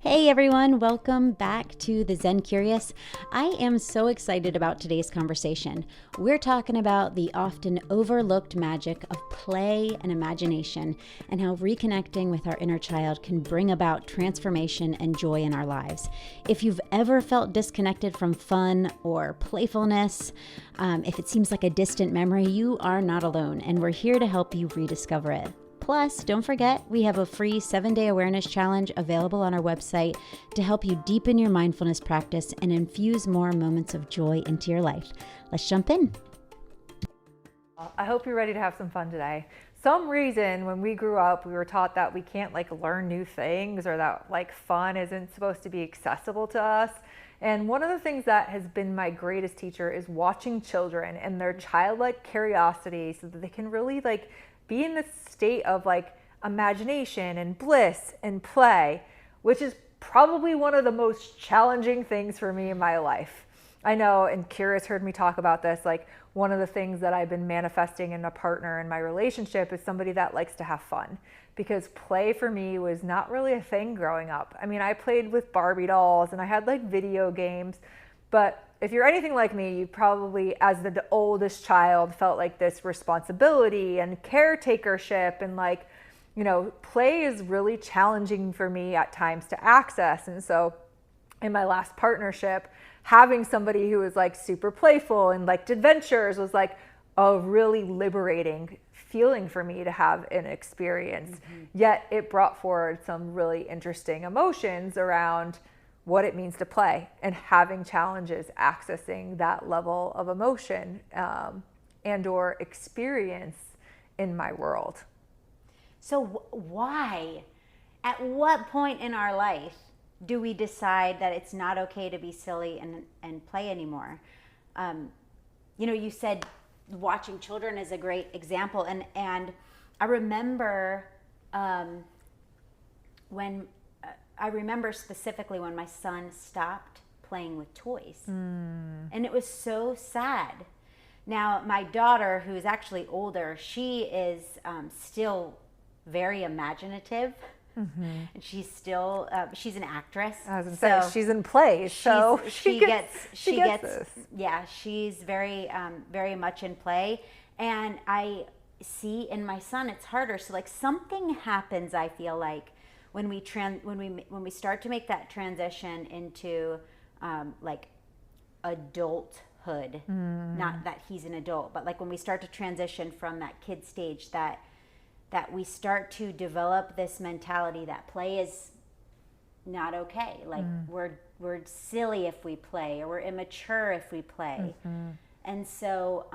Hey everyone, welcome back to the Zen Curious. I am so excited about today's conversation. We're talking about the often overlooked magic of play and imagination and how reconnecting with our inner child can bring about transformation and joy in our lives. If you've ever felt disconnected from fun or playfulness, if it seems like a distant memory, you are not alone, and we're here to help you rediscover it. Plus, don't forget, we have a free 7-day awareness challenge available on our website to help you deepen your mindfulness practice and infuse more moments of joy into your life. Let's jump in. I hope you're ready to have some fun today. Some reason when we grew up, we were taught that we can't learn new things, or that fun isn't supposed to be accessible to us. And one of the things that has been my greatest teacher is watching children and their childlike curiosity so that they can really be in this state of imagination and bliss and play, which is probably one of the most challenging things for me in my life. I know, and Kiera's heard me talk about this, one of the things that I've been manifesting in a partner in my relationship is somebody that likes to have fun, because play for me was not really a thing growing up. I mean, I played with Barbie dolls and I had video games, but if you're anything like me, you probably, as the oldest child, felt this responsibility and caretakership, and play is really challenging for me at times to access. And so in my last partnership, having somebody who was super playful and liked adventures was a really liberating feeling for me to have an experience. Yet it brought forward some really interesting emotions around what it means to play and having challenges accessing that level of emotion and or experience in my world. So why, at what point in our life do we decide that it's not okay to be silly and play anymore? You said watching children is a great example. And I remember I remember specifically when my son stopped playing with toys. And it was so sad. Now, my daughter, who is actually older, she is still very imaginative. And she's still, she's an actress. I was going to say, she's in plays, so she gets this. Yeah, she's very, very much in play. And I see in my son, it's harder. So something happens, I feel like, when we start to make that transition into adulthood, not that he's an adult, but when we start to transition from that kid stage, that we start to develop this mentality that play is not okay. We're silly if we play, or we're immature if we play. And so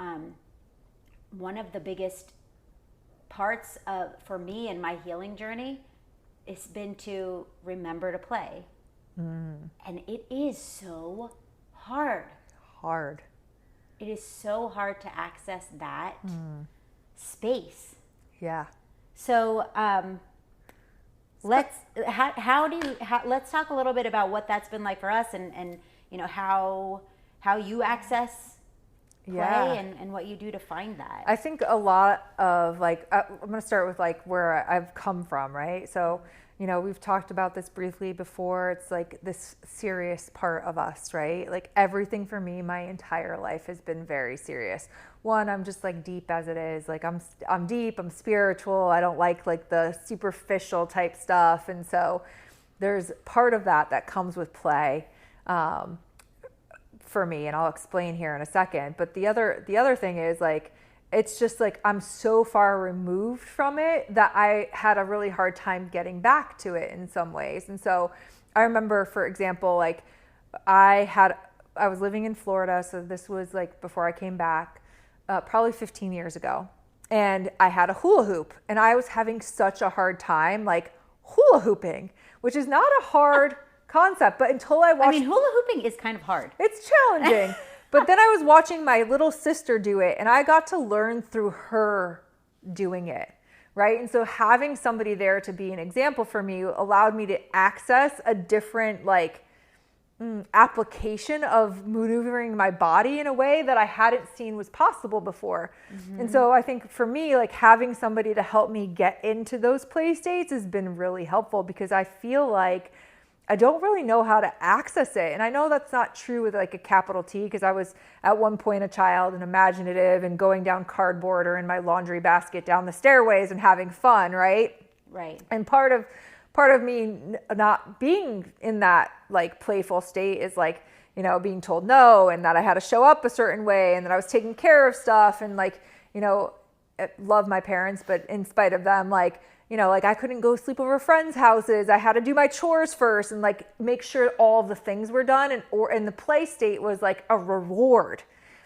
one of the biggest parts for me in my healing journey, it's been to remember to play. And it is so hard. It is so hard to access that space. Yeah. So let's talk a little bit about what that's been like for us, and how you access play and what you do to find that. I think a lot of I'm going to start with where I've come from, right? So, we've talked about this briefly before. It's this serious part of us, right? Everything for me, my entire life has been very serious. One, I'm just deep as it is. I'm deep, I'm spiritual. I don't like the superficial type stuff. And so there's part of that comes with play. For me, and I'll explain here in a second. But the other thing is it's just I'm so far removed from it that I had a really hard time getting back to it in some ways. And so I remember, for example, I was living in Florida, so this was before I came back, probably 15 years ago, and I had a hula hoop, and I was having such a hard time hula hooping, which is not a hard concept, but until I watched... hula hooping is kind of hard. It's challenging. But then I was watching my little sister do it, and I got to learn through her doing it, right? And so having somebody there to be an example for me allowed me to access a different application of maneuvering my body in a way that I hadn't seen was possible before. And so I think for me, having somebody to help me get into those play states has been really helpful, because I feel I don't really know how to access it. And I know that's not true with like a capital T, because I was at one point a child and imaginative and going down cardboard or in my laundry basket down the stairways and having fun, right? Right. And part of me not being in that like playful state is like, you know, being told no, and that I had to show up a certain way, and that I was taking care of stuff, and like, you know, I love my parents, but in spite of them, like, you know, like I couldn't go sleep over friends' houses. I had to do my chores first and like make sure all the things were done. And the play state was like a reward,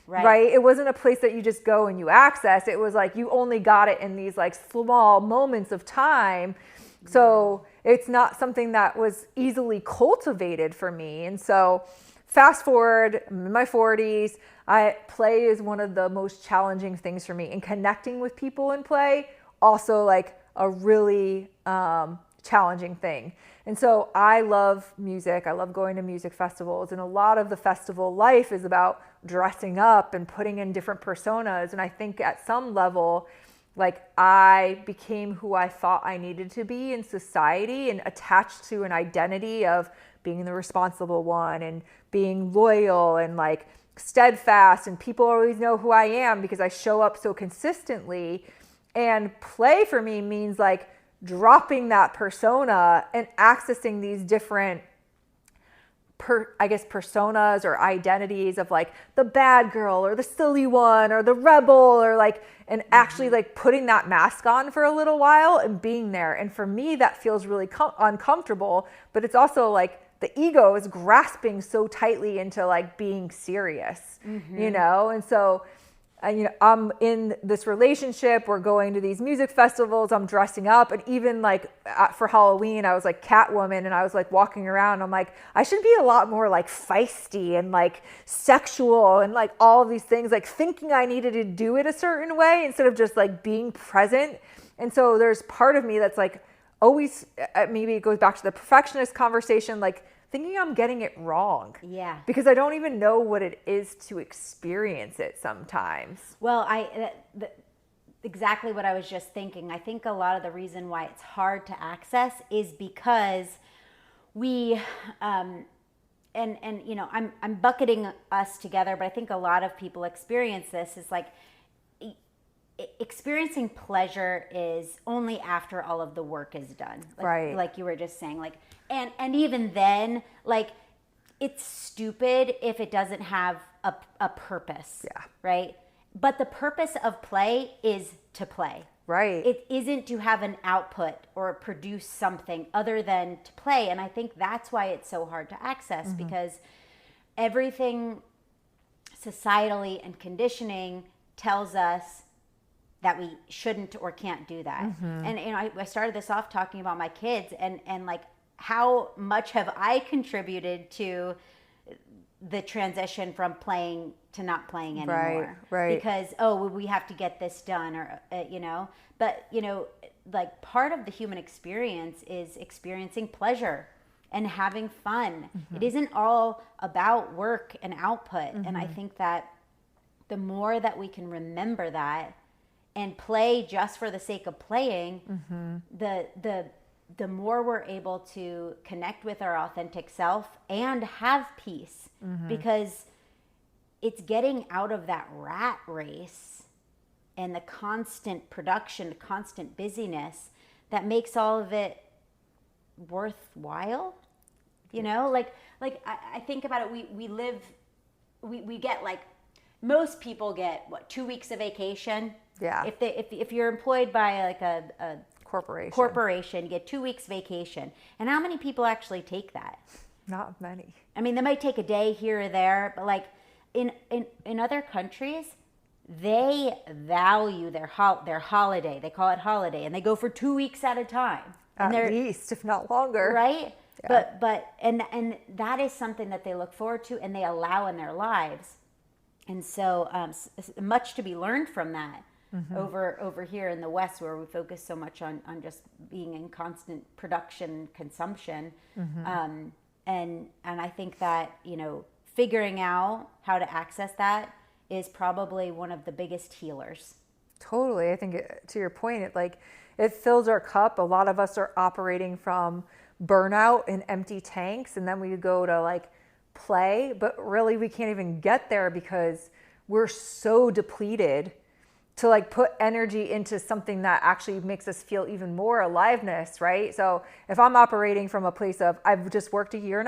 right? It wasn't a place that you just go and you access. It was like you only got it in these like small moments of time. So it's not something that was easily cultivated for me. And so fast forward, I'm in my 40s, play is one of the most challenging things for me. And connecting with people in play, also like a really challenging thing. And so I love music. I love going to music festivals. And a lot of the festival life is about dressing up and putting in different personas. And I think at some level, like I became who I thought I needed to be in society and attached to an identity of being the responsible one and being loyal and like steadfast. And people always know who I am because I show up so consistently. And play for me means like dropping that persona and accessing these different, personas or identities of like the bad girl or the silly one or the rebel or like, and actually like putting that mask on for a little while and being there. And for me, that feels really uncomfortable, but it's also like the ego is grasping so tightly into like being serious, you know? And so, you know, I'm in this relationship, we're going to these music festivals, I'm dressing up, and even like for Halloween, I was like Catwoman, and I was like walking around, I'm like, I should be a lot more like feisty and like sexual and like all of these things, like thinking I needed to do it a certain way instead of just like being present. And so there's part of me that's like always, maybe it goes back to the perfectionist conversation, like thinking I'm getting it wrong. Yeah. Because I don't even know what it is to experience it sometimes. Well, exactly what I was just thinking. I think a lot of the reason why it's hard to access is because we, and you know, I'm bucketing us together, but I think a lot of people experience this is like experiencing pleasure is only after all of the work is done. Like you were just saying, like, and even then, like, it's stupid if it doesn't have a purpose. Yeah. Right. But the purpose of play is to play. Right. It isn't to have an output or produce something other than to play. And I think that's why it's so hard to access, because everything societally and conditioning tells us that we shouldn't or can't do that. And you know, I started this off talking about my kids and like how much have I contributed to the transition from playing to not playing anymore. Right. Because, we have to get this done, or, you know, but, you know, like part of the human experience is experiencing pleasure and having fun. It isn't all about work and output. And I think that the more that we can remember that and play just for the sake of playing, the more we're able to connect with our authentic self and have peace, because it's getting out of that rat race and the constant production, constant busyness that makes all of it worthwhile. You know, like I think about it. We get like, most people get 2 weeks of vacation. Yeah. If you're employed by like a corporation, you get 2 weeks vacation. And how many people actually take that? Not many. I mean, they might take a day here or there, but like in other countries, they value their holiday. They call it holiday, and they go for 2 weeks at a time. At least, if not longer. Right? Yeah. But and that is something that they look forward to and they allow in their lives. And so much to be learned from that. Over here in the West, where we focus so much on just being in constant production consumption. And I think that, you know, figuring out how to access that is probably one of the biggest healers. Totally. I think to your point, it fills our cup. A lot of us are operating from burnout and empty tanks, and then we go to like play, but really we can't even get there because we're so depleted to like put energy into something that actually makes us feel even more aliveness, right? So if I'm operating from a place of, I've just worked 1.5 years,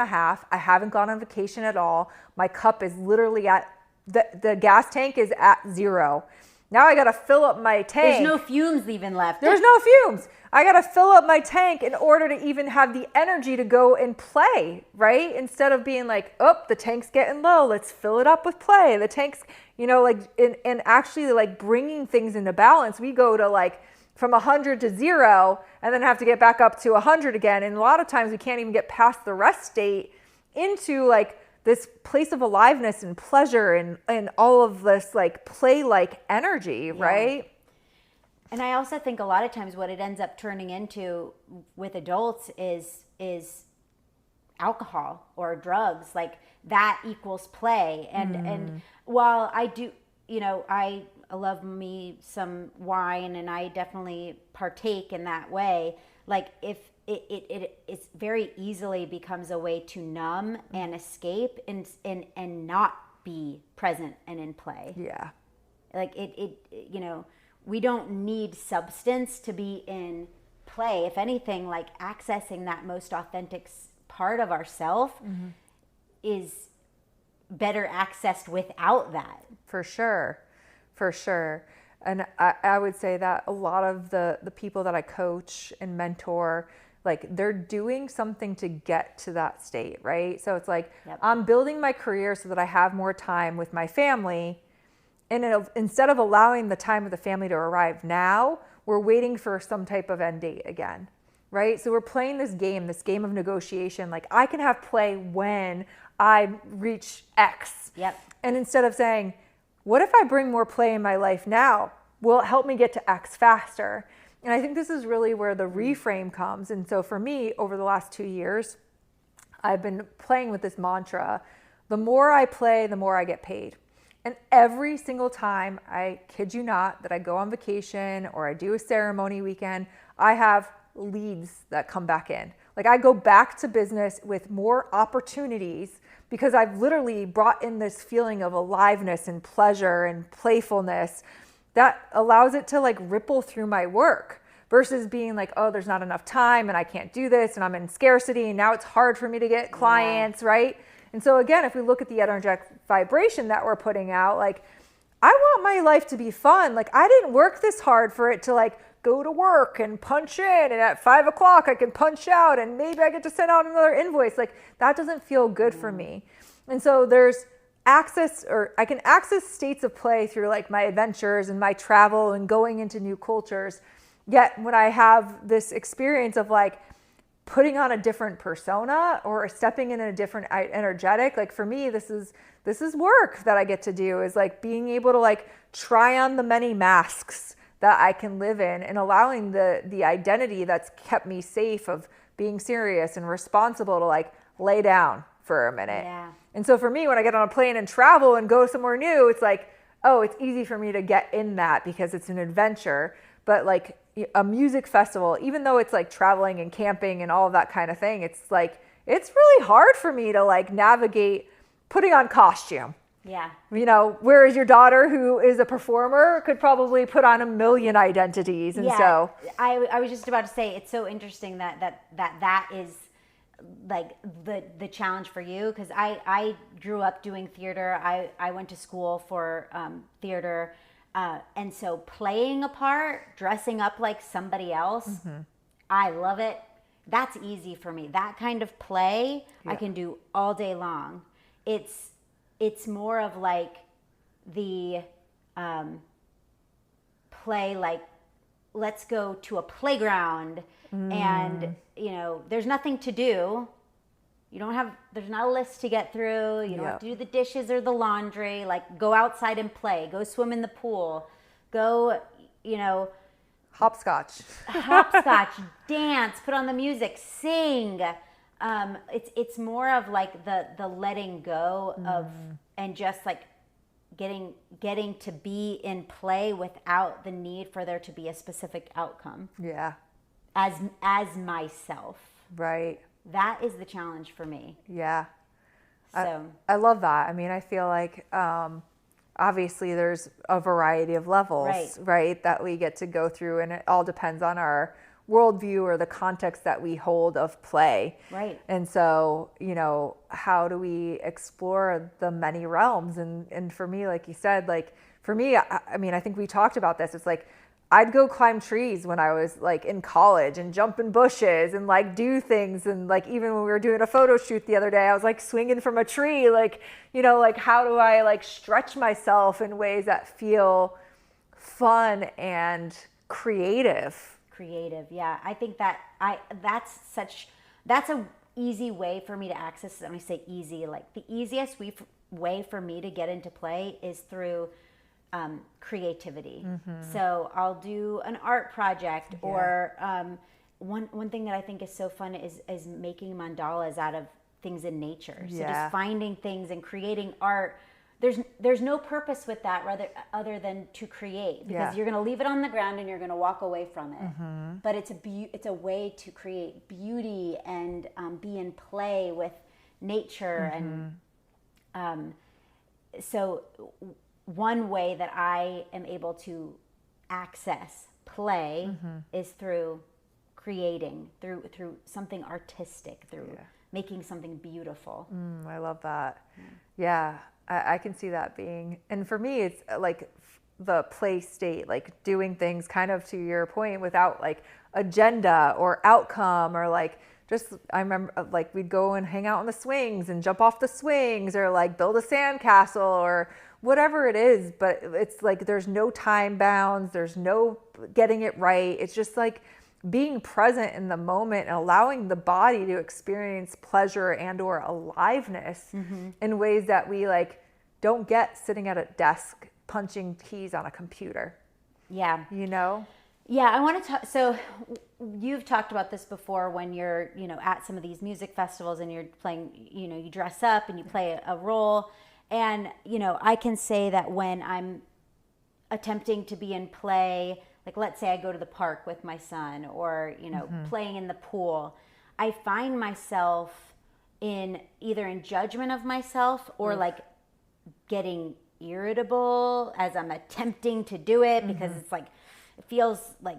I haven't gone on vacation at all, my cup is literally at, the gas tank is at 0. Now I got to fill up my tank. There's no fumes even left. There's no fumes. I got to fill up my tank in order to even have the energy to go and play, right? Instead of being like, oh, the tank's getting low, let's fill it up with play. The tank's, you know, like, and actually like bringing things into balance. We go to like from 100 to 0 and then have to get back up to 100 again. And a lot of times we can't even get past the rest state into like this place of aliveness and pleasure and all of this like play-like energy, right? And I also think a lot of times what it ends up turning into with adults is alcohol or drugs. Like that equals play. And while I do, you know, I love me some wine and I definitely partake in that way. Like if it's very easily becomes a way to numb and escape and not be present and in play. Yeah. Like it you know, we don't need substance to be in play. If anything, like accessing that most authentic part of ourself is better accessed without that. For sure. And I would say that a lot of the people that I coach and mentor, like they're doing something to get to that state, right? So it's like, I'm building my career so that I have more time with my family. And instead of allowing the time with the family to arrive now, we're waiting for some type of end date again, right? So we're playing this game of negotiation. Like I can have play when I reach X. And instead of saying, what if I bring more play in my life now? Will it help me get to X faster? And I think this is really where the reframe comes. And so for me, over the last 2 years, I've been playing with this mantra, the more I play, the more I get paid. And every single time, I kid you not, that I go on vacation or I do a ceremony weekend, I have leads that come back in. Like I go back to business with more opportunities because I've literally brought in this feeling of aliveness and pleasure and playfulness that allows it to like ripple through my work versus being like, oh, there's not enough time and I can't do this and I'm in scarcity and now it's hard for me to get clients, right? And so again, if we look at the energetic vibration that we're putting out, like I want my life to be fun. Like I didn't work this hard for it to like go to work and punch in and at 5 o'clock I can punch out and maybe I get to send out another invoice. Like that doesn't feel good for me. And so there's access, or I can access states of play through like my adventures and my travel and going into new cultures. Yet when I have this experience of like putting on a different persona or stepping in a different energetic, like for me, this is work that I get to do, is like being able to like try on the many masks that I can live in and allowing the identity that's kept me safe of being serious and responsible to like lay down for a minute. And so for me, when I get on a plane and travel and go somewhere new, it's like, oh, it's easy for me to get in that because it's an adventure. But like a music festival, even though it's like traveling and camping and all of that kind of thing, it's like, it's really hard for me to like navigate putting on costume. You know, whereas your daughter, who is a performer, could probably put on a million identities. And so I was just about to say, it's so interesting that is like the challenge for you, because I grew up doing theater. I went to school for theater, and so playing a part, dressing up like somebody else, I love it. That's easy for me. That kind of play I can do all day long. It's more of like the play, like let's go to a playground and, you know, there's nothing to do. There's not a list to get through. You don't have to do the dishes or the laundry. Like go outside and play, go swim in the pool, go, you know, hopscotch, dance, put on the music, sing. It's more of like the letting go of, and just like getting to be in play without the need for there to be a specific outcome. Yeah. As myself. Right. That is the challenge for me. Yeah. So I love that. I mean, I feel like obviously there's a variety of levels, right, that we get to go through, and it all depends on our worldview or the context that we hold of play. Right. And so, how do we explore the many realms? And for me, like you said, like for me, I mean, I think we talked about this. It's like I'd go climb trees when I was like in college and jump in bushes and like do things. And like, even when we were doing a photo shoot the other day, I was like swinging from a tree, like, like how do I like stretch myself in ways that feel fun and creative? Yeah. I think that's a easy way for me to access. When I say easy, like the easiest way for me to get into play is through creativity. So I'll do an art project, or one thing that I think is so fun is making mandalas out of things in nature. So just finding things and creating art. There's no purpose with that other than to create, because you're going to leave it on the ground and you're going to walk away from it. But it's a way to create beauty and be in play with nature. And so one way that I am able to access play is through creating, through something artistic, through making something beautiful. I love that. Yeah, I can see that being, and for me, it's like the play state, like doing things kind of to your point without like agenda or outcome, or like just, I remember like we'd go and hang out on the swings and jump off the swings, or like build a sandcastle or whatever it is. But it's like there's no time bounds, there's no getting it right. It's just like being present in the moment and allowing the body to experience pleasure and or aliveness in ways that we like don't get sitting at a desk punching keys on a computer. Yeah. Yeah, I want to talk. So you've talked about this before, when you're, at some of these music festivals and you're playing, you dress up and you play a role. And, I can say that when I'm attempting to be in play, like let's say I go to the park with my son, or, playing in the pool, I find myself either in judgment of myself, or like getting irritable as I'm attempting to do it, because it's like, it feels like,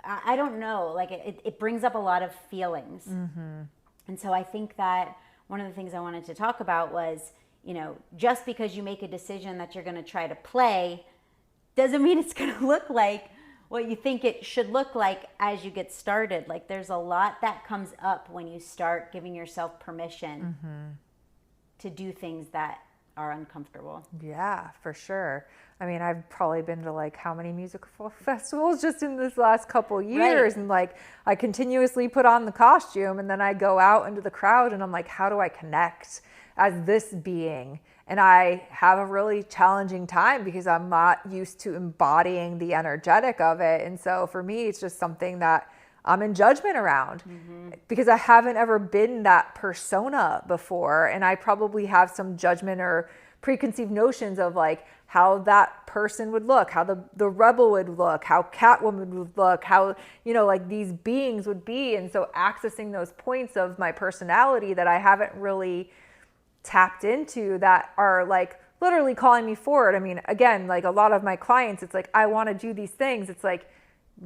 I don't know, like it brings up a lot of feelings. And so I think that one of the things I wanted to talk about was, just because you make a decision that you're going to try to play doesn't mean it's going to look like what you think it should look like as you get started. Like there's a lot that comes up when you start giving yourself permission to do things that are uncomfortable. Yeah, for sure. I mean, I've probably been to like how many music festivals just in this last couple years. And like I continuously put on the costume, and then I go out into the crowd and I'm like, how do I connect as this being? And I have a really challenging time because I'm not used to embodying the energetic of it. And so for me, it's just something that I'm in judgment around because I haven't ever been that persona before. And I probably have some judgment or preconceived notions of like how that person would look, how the rebel would look, how Catwoman would look, how, like these beings would be. And so accessing those points of my personality that I haven't really tapped into, that are like literally calling me forward. I mean, again, like a lot of my clients, it's like, I want to do these things. It's like,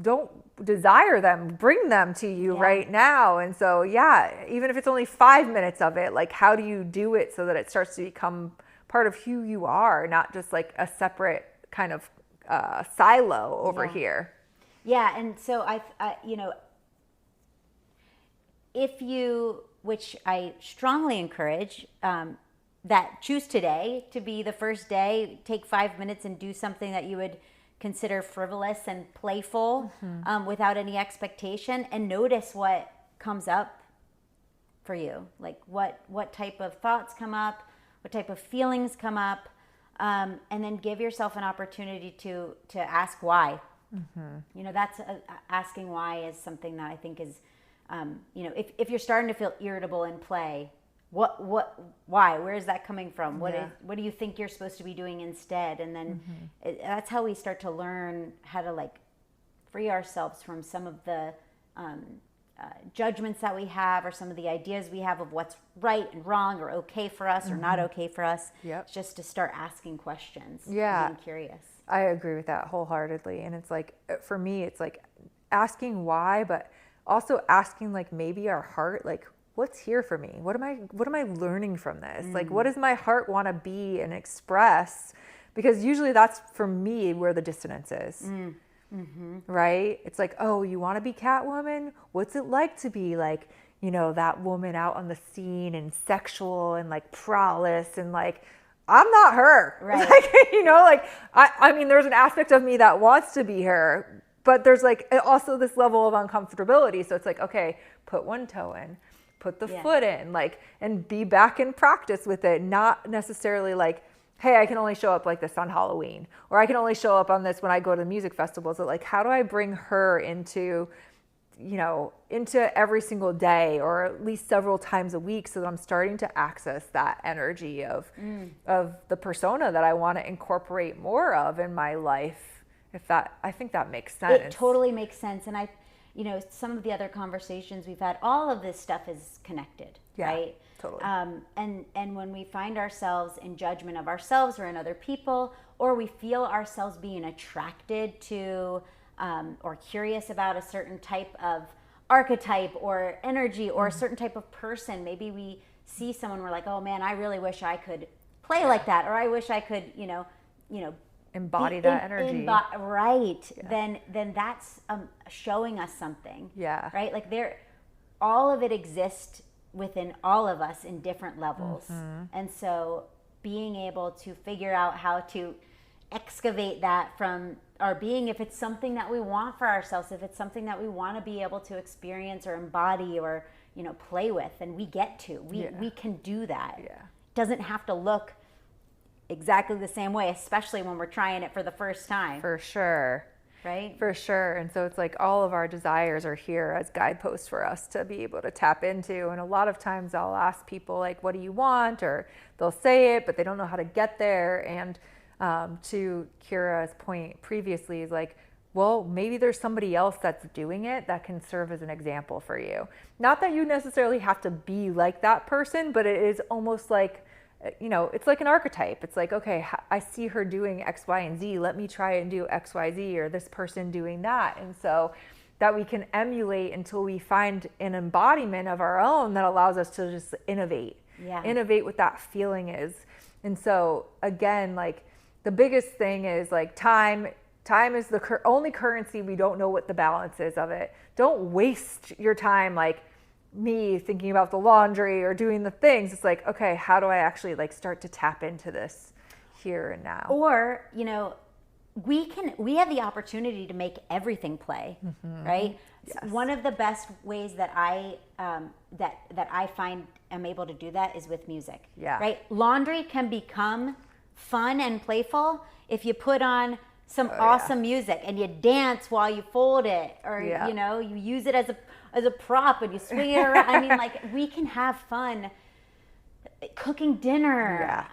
don't desire them, bring them to you right now. And so, even if it's only 5 minutes of it, like how do you do it so that it starts to become part of who you are, not just like a separate kind of silo over here. Yeah. And so I if you, which I strongly encourage, that choose today to be the first day, take 5 minutes and do something that you would consider frivolous and playful, without any expectation, and notice what comes up for you. Like what type of thoughts come up, what type of feelings come up, and then give yourself an opportunity to ask why. That's asking why is something that I think is, if you're starting to feel irritable in play, why, where is that coming from? What do you think you're supposed to be doing instead? And then that's how we start to learn how to like free ourselves from some of the judgments that we have, or some of the ideas we have of what's right and wrong, or okay for us or not okay for us. Yep. Just to start asking questions. Yeah. Being curious. I agree with that wholeheartedly. And it's like, for me, it's like asking why, but also asking like maybe our heart, like, what's here for me? What am I learning from this? Like, what does my heart want to be and express? Because usually that's for me where the dissonance is. Right? It's like, oh, you want to be Catwoman? What's it like to be like, you know, that woman out on the scene and sexual and like prowess and like, I'm not her. Right. Like, you know, like, I mean, there's an aspect of me that wants to be her, but there's like also this level of uncomfortability. So it's like, okay, put one toe in, put the foot in, like, and be back in practice with it. Not necessarily like, hey, I can only show up like this on Halloween, or I can only show up on this when I go to the music festivals. So like, how do I bring her into, you know, into every single day, or at least several times a week, so that I'm starting to access that energy of the persona that I want to incorporate more of in my life. I think that makes sense. It totally makes sense. And you know, some of the other conversations we've had, all of this stuff is connected, right? Totally. And when we find ourselves in judgment of ourselves or in other people, or we feel ourselves being attracted to or curious about a certain type of archetype or energy or a certain type of person, maybe we see someone, we're like, oh man, I really wish I could play like that, or I wish I could, you know, embody that energy. Right. Then that's showing us something. Yeah. Right. Like all of it exists within all of us in different levels. And so being able to figure out how to excavate that from our being, if it's something that we want for ourselves, if it's something that we want to be able to experience or embody or, you know, play with, then we can do that. Yeah. Doesn't have to look exactly the same way, especially when we're trying it for the first time. For sure. Right? For sure. And so it's like all of our desires are here as guideposts for us to be able to tap into. And a lot of times I'll ask people like, what do you want? Or they'll say it, but they don't know how to get there. And to Kiera's point previously is like, well, maybe there's somebody else that's doing it that can serve as an example for you. Not that you necessarily have to be like that person, but it is almost like, you know, it's like an archetype. It's like, okay, I see her doing X, Y, and Z. Let me try and do X, Y, Z, or this person doing that. And so that we can emulate until we find an embodiment of our own that allows us to just innovate. Yeah. Innovate what that feeling is. And so again, like the biggest thing is like time is the only currency. We don't know what the balance is of it. Don't waste your time like me thinking about the laundry or doing the things. It's like, okay, how do I actually like start to tap into this here and now? Or, you know, we have the opportunity to make everything play, right? Yes. One of the best ways that I find I'm able to do that is with music. Yeah. Right? Laundry can become fun and playful if you put on some awesome music and you dance while you fold it, or you know, you use it as a prop and you swing it around. I mean, like, we can have fun cooking dinner.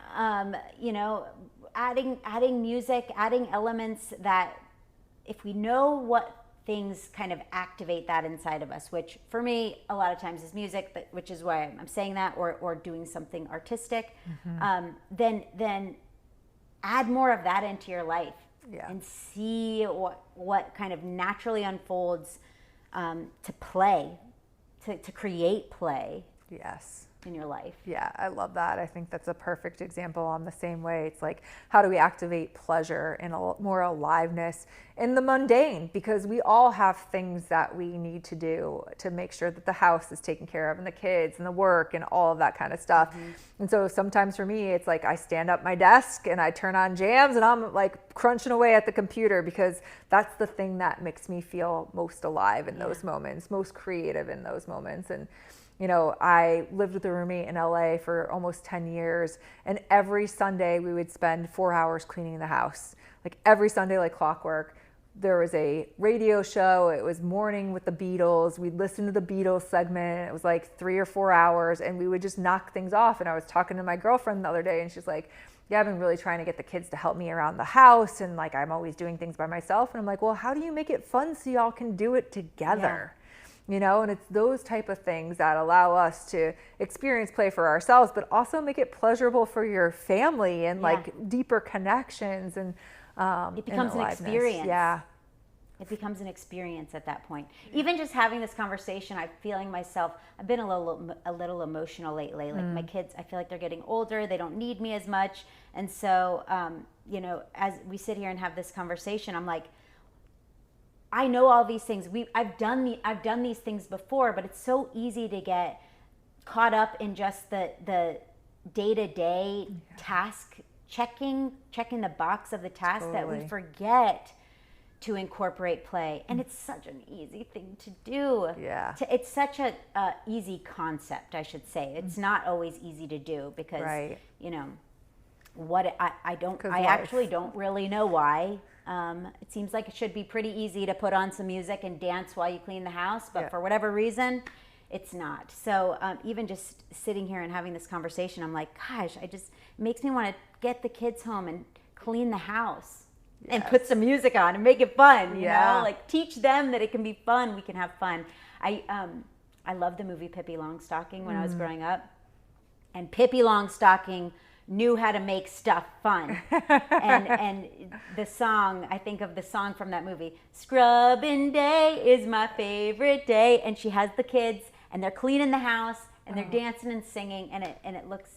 You know, adding music, adding elements that, if we know what things kind of activate that inside of us, which for me a lot of times is music, but which is why I'm saying that, or doing something artistic, then add more of that into your life. And see what kind of naturally unfolds to play, to create play. Yes. In your life. Yeah, I love that. I think that's a perfect example on the same way. It's like, how do we activate pleasure and more aliveness in the mundane? Because we all have things that we need to do to make sure that the house is taken care of, and the kids and the work and all of that kind of stuff. And so sometimes for me, it's like I stand up my desk and I turn on jams and I'm like crunching away at the computer, because that's the thing that makes me feel most alive in those moments, most creative in those moments. And you know, I lived with a roommate in LA for almost 10 years, and every Sunday we would spend 4 hours cleaning the house. Like every Sunday, like clockwork. There was a radio show. It was Morning with the Beatles. We'd listen to the Beatles segment. It was like 3 or 4 hours, and we would just knock things off. And I was talking to my girlfriend the other day, and she's like, yeah, I've been really trying to get the kids to help me around the house, and like I'm always doing things by myself. And I'm like, well, how do you make it fun so y'all can do it together? And it's those type of things that allow us to experience play for ourselves, but also make it pleasurable for your family and like deeper connections and it becomes an experience. Yeah. It becomes an experience at that point. Even just having this conversation, I'm feeling myself, I've been a little emotional lately. Like my kids, I feel like they're getting older. They don't need me as much. And so, as we sit here and have this conversation, I'm like, I know all these things. I've done these things before, but it's so easy to get caught up in just the day-to-day task checking the box of the task that we forget to incorporate play. And it's such an easy thing to do. Yeah. It's such a easy concept, I should say. It's not always easy to do because, I actually don't really know why. It seems like it should be pretty easy to put on some music and dance while you clean the house, but for whatever reason, it's not. So even just sitting here and having this conversation, I'm like, gosh, it makes me want to get the kids home and clean the house. And put some music on and make it fun, you know? Like teach them that it can be fun. We can have fun. I loved the movie Pippi Longstocking when I was growing up. And Pippi Longstocking knew how to make stuff fun. and the song, I think of the song from that movie, Scrubbing Day is my favorite day. And she has the kids and they're cleaning the house and they're dancing and singing, and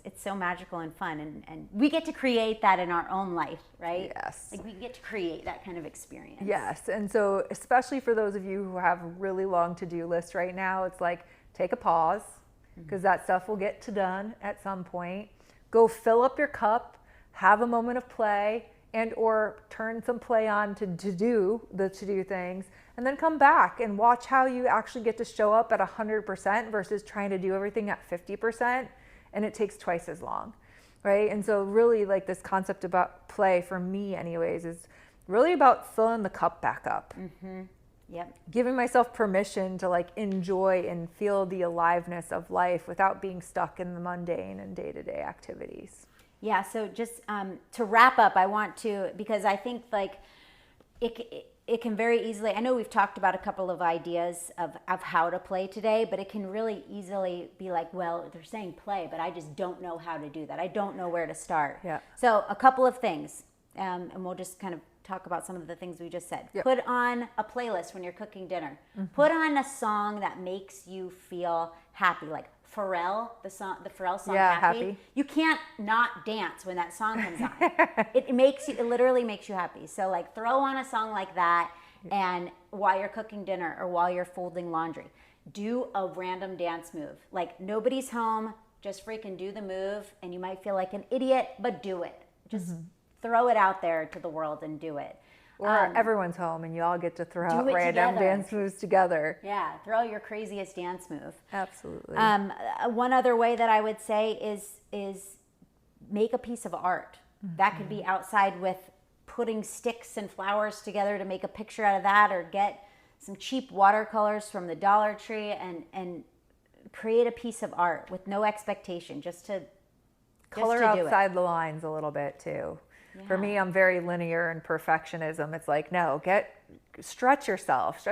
it's so magical and fun, and we get to create that in our own life, right? Yes. Like we get to create that kind of experience. Yes, and so especially for those of you who have really long to-do lists right now, it's like take a pause, because that stuff will get done at some point. Go fill up your cup, have a moment of play, and or turn some play on to do things, and then come back and watch how you actually get to show up at 100% versus trying to do everything at 50%, and it takes twice as long, right? And so really like this concept about play for me anyways is really about filling the cup back up. Yep. Giving myself permission to like enjoy and feel the aliveness of life without being stuck in the mundane and day-to-day activities. Yeah, so just to wrap up, I want to, because I think like it can very easily, I know we've talked about a couple of ideas of how to play today, but it can really easily be like, well, they're saying play, but I just don't know how to do that. I don't know where to start. Yeah. So a couple of things, and we'll just kind of talk about some of the things we just said. Yep. Put on a playlist when you're cooking dinner. Put on a song that makes you feel happy, like Pharrell, the Pharrell song, Happy. You can't not dance when that song comes on. It literally makes you happy. So like throw on a song like that, and while you're cooking dinner or while you're folding laundry, do a random dance move. Like nobody's home, just freaking do the move, and you might feel like an idiot, but do it. Just throw it out there to the world and do it. Or everyone's home and you all get to throw out random dance moves together. Yeah, throw your craziest dance move. Absolutely. One other way that I would say is make a piece of art. That could be outside with putting sticks and flowers together to make a picture out of that, or get some cheap watercolors from the Dollar Tree and create a piece of art with no expectation, just to color outside the lines a little bit too. Yeah. For me, I'm very linear and perfectionism. It's like, no, stretch yourself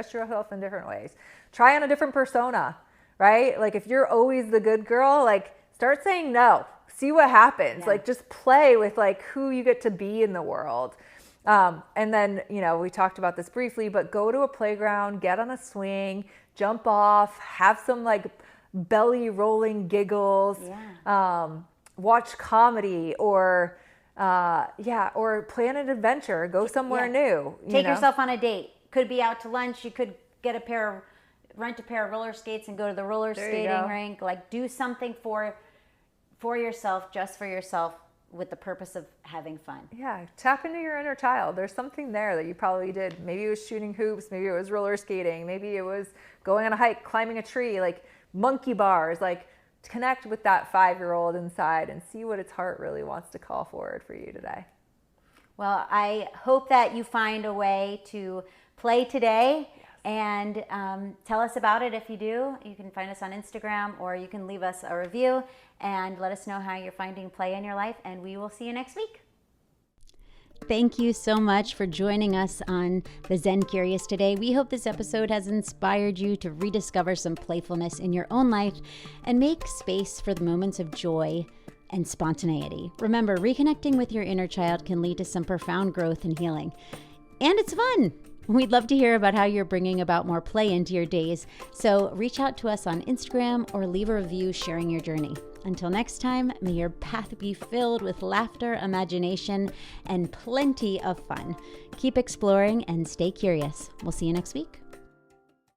in different ways. Try on a different persona, right? Like if you're always the good girl, like start saying no, see what happens. Yeah. Like just play with like who you get to be in the world. And then, we talked about this briefly, but go to a playground, get on a swing, jump off, have some like belly rolling giggles, watch comedy or plan an adventure, go somewhere new. Take yourself on a date. Could be out to lunch. You could rent a pair of roller skates and go to the roller skating rink. Like do something for yourself, just for yourself, with the purpose of having fun. Yeah, tap into your inner child. There's something there that you probably did. Maybe it was shooting hoops. Maybe it was roller skating. Maybe it was going on a hike, climbing a tree, like monkey bars, like connect with that 5-year-old inside and see what its heart really wants to call forward for you today. Well, I hope that you find a way to play today. Yes. And tell us about it if you do. You can find us on Instagram, or you can leave us a review and let us know how you're finding play in your life, and we will see you next week. Thank you so much for joining us on the Zen Curious today. We hope this episode has inspired you to rediscover some playfulness in your own life and make space for the moments of joy and spontaneity. Remember, reconnecting with your inner child can lead to some profound growth and healing. And it's fun. We'd love to hear about how you're bringing about more play into your days. So reach out to us on Instagram or leave a review sharing your journey. Until next time, may your path be filled with laughter, imagination, and plenty of fun. Keep exploring and stay curious. We'll see you next week.